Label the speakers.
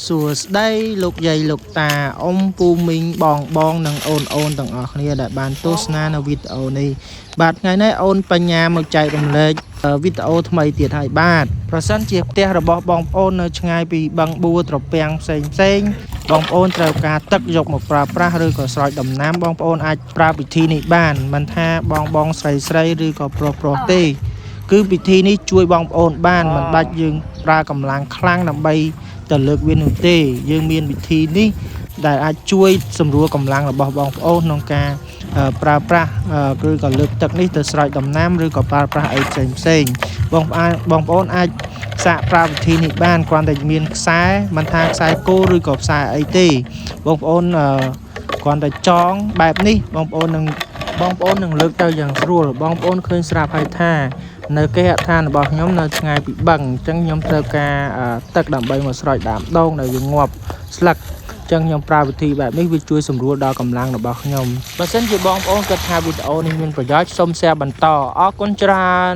Speaker 1: សួស្តីលោកយាយលោកតាអ៊ំពូមីងបងនិងអូនទាំងអស់គ្នាដែលបានទស្សនានៅវីដេអូនេះបាទថ្ងៃនេះអូនបញ្ញាមកចែករំលែកវីដេអូថ្មីទៀតហើយបាទប្រសិនជាផ្ទះរបស់បងប្អូននៅឆ្ងាយពីបឹងបួត្រពាំងផ្សេងបងប្អូនត្រូវការទឹកយកមកប្រើប្រាស់ឬក៏ស្រោចដំណាំបងប្អូនអាចប្រើវិធីនេះបានមិនថាបងស្រីឬក៏ប្រុសទេគឺវិធីនេះជួយបងប្អូនបានមិនបាច់យើងប្រើកម្លាំងខ្លាំងដើម្បីទៅលើកវានោះទេយើងមានវិធីនេះដែលអាចជួយសម្រួលកម្លាំងរបស់បងប្អូនក្នុងការប្រើប្រាស់ឬក៏លើកទឹកនេះទៅស្រោចដំណាំឬក៏ប្រើប្រាស់អីផ្សេងបងប្អូនអាចសាកប្រើវិធីនេះបានគ្រាន់តែមានខ្សែមិនថាខ្សែគោឬក៏ខ្សែអីទេបងប្អូនគ្រាន់តែចងបែបនេះបងប្អូននឹងលើកទៅយ៉ាងស្រួលបងប្អូនឃើញស្រាប់ហើយថានៅគេហដ្ឋានរបស់ខ្ញុំនៅឆ្ងាយពីបឹងអញ្ចឹងខ្ញុំត្រូវការទឹកដើម្បីមកស្រោចដើមដូងដែលវាងាប់ស្លឹកអញ្ចឹងខ្ញុំប្រើវិធីបែបនេះវាជួយសម្រួលដល់កម្លាំងរបស់ខ្ញុំបើសិនជាបងប្អូនគិតថាវីដេអូនេះមានប្រយោជន៍សូម share បន្តអរគុណច្រើន